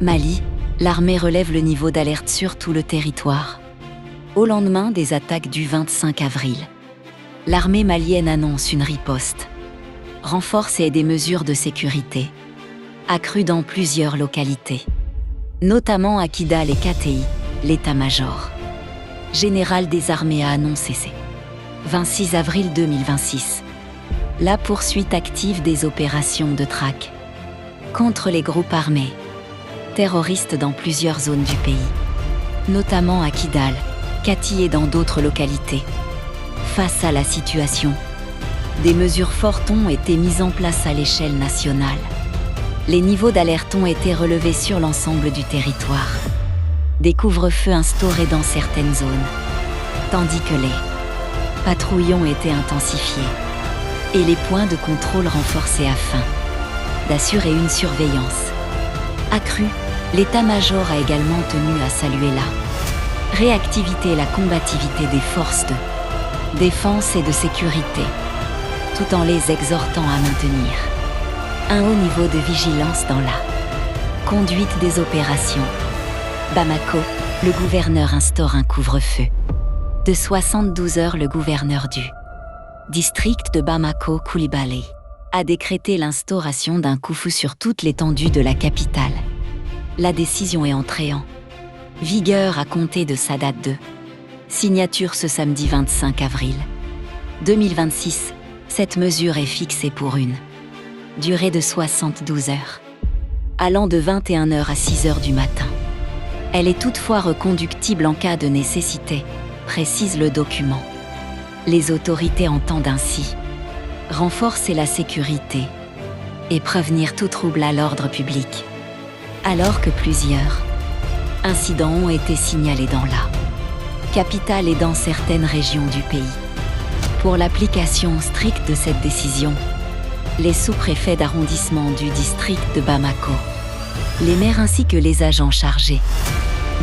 Mali, l'armée relève le niveau d'alerte sur tout le territoire. Au lendemain des attaques du 25 avril, l'armée malienne annonce une riposte, renforcée des mesures de sécurité, accrues dans plusieurs localités, notamment à Kidal et KTI, l'état-major général des armées a annoncé ce 26 avril 2026 la poursuite active des opérations de traque contre les groupes armés terroristes dans plusieurs zones du pays, notamment à Kidal, Kati et dans d'autres localités. Face à la situation, des mesures fortes ont été mises en place à l'échelle nationale. Les niveaux d'alerte ont été relevés sur l'ensemble du territoire. Des couvre-feux instaurés dans certaines zones, tandis que les patrouilles ont été intensifiées et les points de contrôle renforcés afin d'assurer une surveillance accrue. L'état-major a également tenu à saluer la réactivité et la combativité des forces de défense et de sécurité, tout en les exhortant à maintenir un haut niveau de vigilance dans la conduite des opérations. Bamako, le gouverneur instaure un couvre-feu de 72 heures. Le gouverneur du district de Bamako, Coulibaly, a décrété l'instauration d'un couvre-feu sur toute l'étendue de la capitale. La décision est entrée en vigueur à compter de sa date de signature ce samedi 25 avril 2026. Cette mesure est fixée pour une durée de 72 heures, allant de 21 heures à 6 heures du matin. Elle est toutefois reconductible en cas de nécessité, précise le document. Les autorités entendent ainsi renforcer la sécurité et prévenir tout trouble à l'ordre public, alors que plusieurs incidents ont été signalés dans la capitale et dans certaines régions du pays. Pour l'application stricte de cette décision, les sous-préfets d'arrondissement du district de Bamako, les maires ainsi que les agents chargés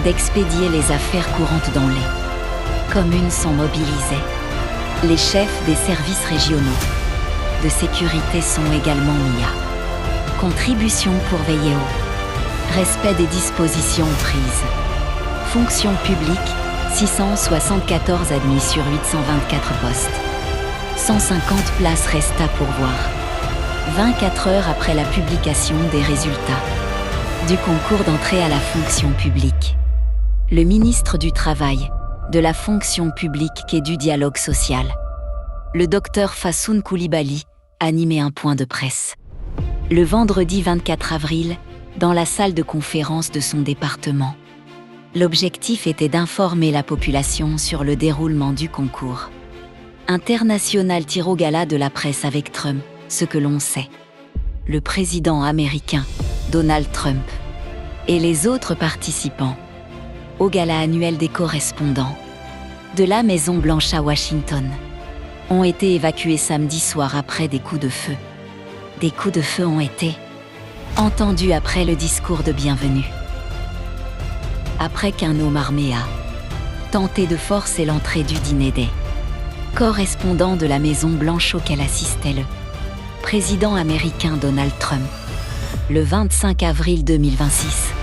d'expédier les affaires courantes dans les communes sont mobilisés. Les chefs des services régionaux de sécurité sont également mis à contribution pour veiller au respect des dispositions prises. Fonction publique, 674 admis sur 824 postes. 150 places restent à pourvoir. 24 heures après la publication des résultats du concours d'entrée à la fonction publique, le ministre du Travail, de la fonction publique et du dialogue social, le docteur Fassoun Coulibaly, a animé un point de presse le vendredi 24 avril dans la salle de conférence de son département. L'objectif était d'informer la population sur le déroulement du concours international tir-au-gala de la presse avec Trump. Ce que l'on sait, le président américain, Donald Trump, et les autres participants au gala annuel des correspondants de la Maison-Blanche à Washington ont été évacués samedi soir après des coups de feu. Des coups de feu ont été entendus après le discours de bienvenue. Après qu'un homme armé a tenté de forcer l'entrée du dîner des correspondants de la Maison-Blanche auquel assistait le président américain Donald Trump, le 25 avril 2026.